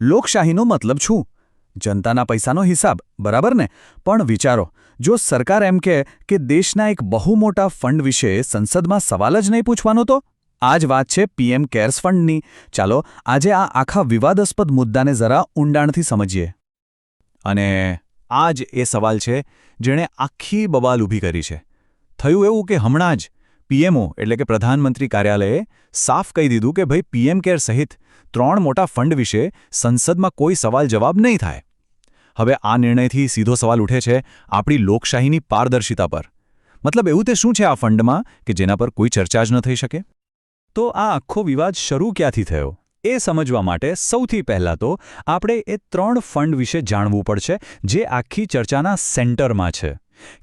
લોકશાહીનો મતલબ શું? જનતાના પૈસાનો હિસાબ, બરાબર ને? પણ વિચારો, જો સરકાર એમ કહે કે દેશના એક બહુ મોટા ફંડ વિશે સંસદમાં સવાલ જ નહીં પૂછવાનો તો? આ જ વાત છે પીએમ કેર્સ ફંડની. ચાલો આજે આ આખા વિવાદાસ્પદ મુદ્દાને જરા ઊંડાણથી સમજીએ. અને આ જ એ સવાલ છે જેણે આખી બબાલ ઊભી કરી છે. થયું એવું કે હમણાં જ પીએમઓ એટલે કે પ્રધાનમંત્રી કાર્યાલયે સાફ કહી દીધું કે ભાઈ પીએમ કેર સહિત 3 મોટા ફંડ વિશે સંસદમાં કોઈ સવાલ જવાબ નહીં થાય. હવે આ નિર્ણયથી સીધો સવાલ ઉઠે છે આપણી લોકશાહીની પારદર્શિતા પર. મતલબ એવું તે શું છે આ ફંડમાં કે જેના પર કોઈ ચર્ચા જ ન થઈ શકે? તો આ આખો વિવાદ શરૂ ક્યાંથી થયો એ સમજવા માટે સૌથી પહેલાં તો આપણે એ 3 ફંડ વિશે જાણવું પડશે જે આખી ચર્ચાના સેન્ટરમાં છે.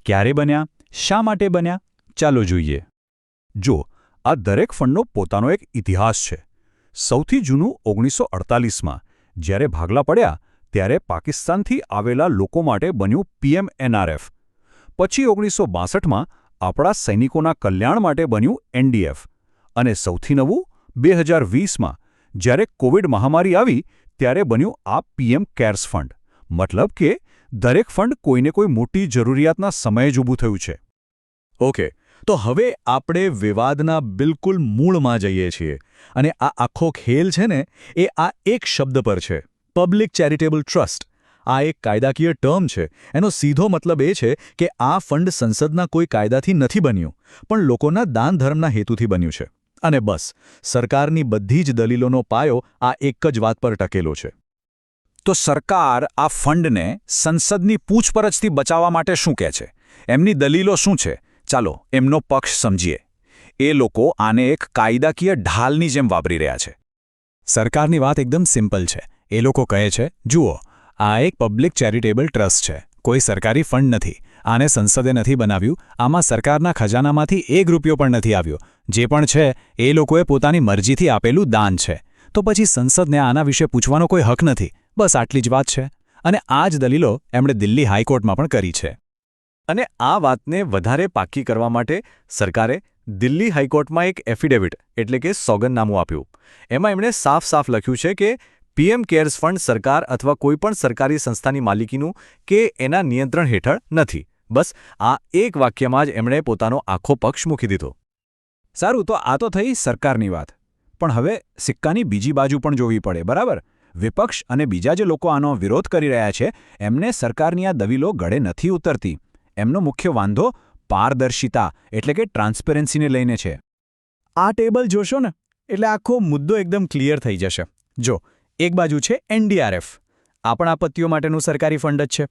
ક્યારે બન્યા, શા માટે બન્યા, ચાલો જોઈએ. જો આ દરેક ફંડનો પોતાનો એક ઇતિહાસ છે. સૌથી જૂનું 1948માં જ્યારે ભાગલા પડ્યા ત્યારે પાકિસ્તાનથી આવેલા લોકો માટે બન્યું PMNRF. પછી 1962માં આપણા સૈનિકોના કલ્યાણ માટે બન્યું NDF. અને સૌથી નવું 2020માં જ્યારે કોવિડ મહામારી આવી ત્યારે બન્યું આ પીએમ કેર્સ ફંડ. મતલબ કે દરેક ફંડ કોઈને કોઈ મોટી જરૂરિયાતના સમયે જ ઊભું થયું છે. ઓકે, તો હવે આપણે વિવાદના બિલકુલ મૂળમાં જઈએ છીએ. અને આ આખો ખેલ છે ને એ આ એક શબ્દ પર છે, પબ્લિક ચેરિટેબલ ટ્રસ્ટ. આ એક કાયદાકીય ટર્મ છે. એનો સીધો મતલબ એ છે કે આ ફંડ સંસદના કોઈ કાયદાથી નથી બન્યું, પણ લોકોના દાન ધર્મના હેતુથી બન્યું છે. અને બસ, સરકારની બધી જ દલીલોનો પાયો આ એક જ વાત પર ટકેલો છે. તો સરકાર આ ફંડને સંસદની પૂછપરછથી બચાવવા માટે શું કહે છે? એમની દલીલો શું છે? ચાલો એમનો પક્ષ સમજીએ. એ લોકો આને એક કાયદાકીય ઢાલની જેમ વાપરી રહ્યા છે. સરકારની વાત એકદમ સિમ્પલ છે. એ લોકો કહે છે, જુઓ, આ એક પબ્લિક ચેરિટેબલ ટ્રસ્ટ છે, કોઈ સરકારી ફંડ નથી. આને સંસદે નથી બનાવ્યું, આમાં સરકારના ખજાનામાંથી ₹1 પણ નથી આવ્યો. જે પણ છે એ લોકોએ પોતાની મરજીથી આપેલું દાન છે. તો પછી સંસદને આના વિશે પૂછવાનો કોઈ હક નથી. બસ આટલી જ વાત છે. અને આ જ દલીલો એમણે દિલ્હી હાઈકોર્ટમાં પણ કરી છે. અને આ વાતને વધારે પાક્કી કરવા માટે સરકારે દિલ્હી હાઈકોર્ટમાં એક એફિડેવિટ એટલે કે સોગંદનામું આપ્યું. એમાં એમણે સાફ લખ્યું છે કે પીએમ કેર્સ ફંડ સરકાર અથવા કોઈપણ સરકારી સંસ્થાની માલિકીનું કે એના નિયંત્રણ હેઠળ નથી. બસ આ એક વાક્યમાં જ એમણે પોતાનો આખો પક્ષ મૂકી દીધો. સારું, તો આ તો થઈ સરકારની વાત. પણ હવે સિક્કાની બીજી બાજુ પણ જોવી પડે, બરાબર? વિપક્ષ અને બીજા જે લોકો આનો વિરોધ કરી રહ્યા છે એમને સરકારની આ દલીલો ગળે નથી ઉતરતી. એમનો મુખ્ય વાંધો પારદર્શિતા એટલે કે ટ્રાન્સપેરન્સીને લઈને છે. આ ટેબલ જોશો ને એટલે આખો મુદ્દો એકદમ ક્લિયર થઈ જશે. જો એક બાજુ છે NDRF, આ પણ આપત્તિઓ માટેનું સરકારી ફંડ જ છે.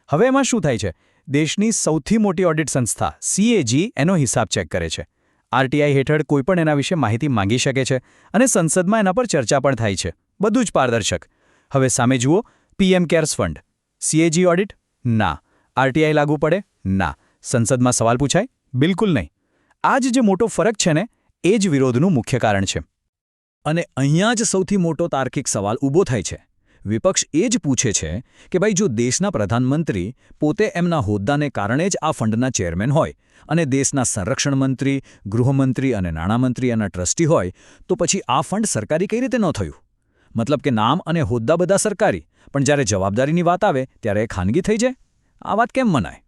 હવે એમાં શું થાય છે? દેશની સૌથી મોટી ઓડિટ સંસ્થા CAG એનો હિસાબ ચેક કરે છે. RTI હેઠળ કોઈપણ એના વિશે માહિતી માંગી શકે છે અને સંસદમાં એના પર ચર્ચા પણ થાય છે. બધું જ પારદર્શક. હવે સામે જુઓ, PM cares fund. CAG audit? ના. RTI લાગુ પડે? ના. સંસદમાં સવાલ પૂછાય? બિલકુલ નહીં. આ જ જે મોટો ફરક છે ને એ જ વિરોધનું મુખ્ય કારણ છે. અને અહીંયા જ સૌથી મોટો તાર્કિક સવાલ ઊભો થાય છે. વિપક્ષ એ જ પૂછે છે કે ભાઈ, જો દેશના પ્રધાનમંત્રી પોતે એમના હોદ્દાને કારણે જ આ ફંડના ચેરમેન હોય અને દેશના સંરક્ષણ મંત્રી, ગૃહમંત્રી અને નાણામંત્રી એના ટ્રસ્ટી હોય, તો પછી આ ફંડ સરકારી કઈ રીતે ન થયું? મતલબ કે નામ અને હોદ્દા બધા સરકારી, પણ જ્યારે જવાબદારીની વાત આવે ત્યારે એ ખાનગી થઈ જાય? આ વાત કેમ મનાય?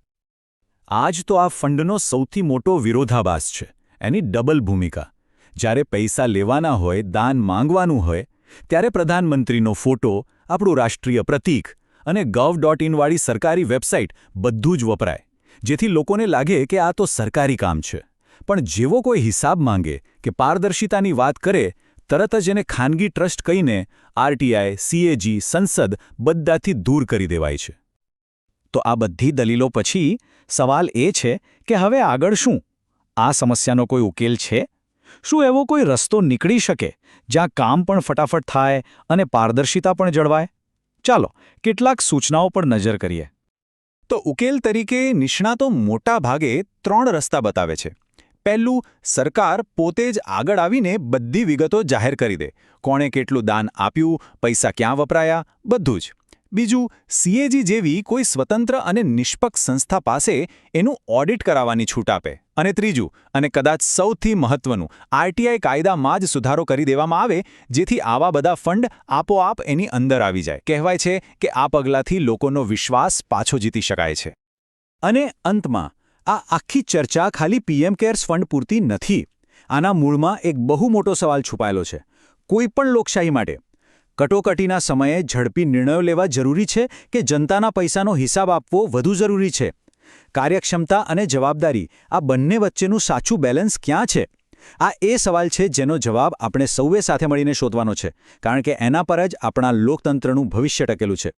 આ જ તો આ ફંડનો સૌથી મોટો વિરોધાભાસ છે, એની ડબલ ભૂમિકા. જ્યારે પૈસા લેવાના હોય, દાન માંગવાનું હોય, ત્યારે પ્રધાનમંત્રીનો ફોટો, આપણું રાષ્ટ્રીય પ્રતીક અને gov.in વાળી સરકારી વેબસાઇટ બધું જ વપરાય, જેથી લોકોને લાગે કે આ તો સરકારી કામ છે. પણ જેવો કોઈ હિસાબ માંગે કે પારદર્શિતાની વાત કરે, તરત જ એને ખાનગી ટ્રસ્ટ કહીને RTI, CAG, સંસદ બધાથી દૂર કરી દેવાય છે. તો આ બધી દલીલો પછી સવાલ એ છે કે હવે આગળ શું? આ સમસ્યાનો કોઈ ઉકેલ છે? શું એવો કોઈ રસ્તો નીકળી શકે જ્યાં કામ પણ ફટાફટ થાય અને પારદર્શિતા પણ જળવાય? ચાલો કેટલાક સૂચનાઓ પર નજર કરીએ. તો ઉકેલ તરીકે નિષ્ણાતો મોટા ભાગે 3 રસ્તા બતાવે છે. પહેલું, સરકાર પોતે જ આગળ આવીને બધી વિગતો જાહેર કરી દે. કોણે કેટલું દાન આપ્યું, પૈસા ક્યાં વપરાયા, બધું જ. બીજું, સીએજી જેવી કોઈ સ્વતંત્ર અને નિષ્પક્ષ સંસ્થા પાસે એનું ઓડિટ કરાવવાની છૂટ આપે. અને ત્રીજું, અને કદાચ સૌથી મહત્વનું, આરટીઆઈ કાયદામાં જ સુધારો કરી દેવામાં આવે જેથી આવા બધા ફંડ આપોઆપ એની અંદર આવી જાય. કહેવાય છે કે આ પગલાંથી લોકોનો વિશ્વાસ પાછો જીતી શકાય છે. અને અંતમાં, આ આખી ચર્ચા ખાલી પીએમ કેર્સ ફંડ પૂરતી નથી. આના મૂળમાં એક બહુ મોટો સવાલ છુપાયેલો છે. કોઈ પણ લોકશાહી માટે કટોકટીના સમયે ઝડપી નિર્ણયો લેવા જરૂરી છે કે જનતાના પૈસાનો હિસાબ આપવો વધુ જરૂરી છે? કાર્યક્ષમતા અને જવાબદારી, આ બંને વચ્ચેનું સાચું બેલેન્સ ક્યાં છે? આ એ સવાલ છે જેનો જવાબ આપણે સૌએ સાથે મળીને શોધવાનો છે, કારણ કે એના પર જ આપણા લોકતંત્રનું ભવિષ્ય ટકેલું છે.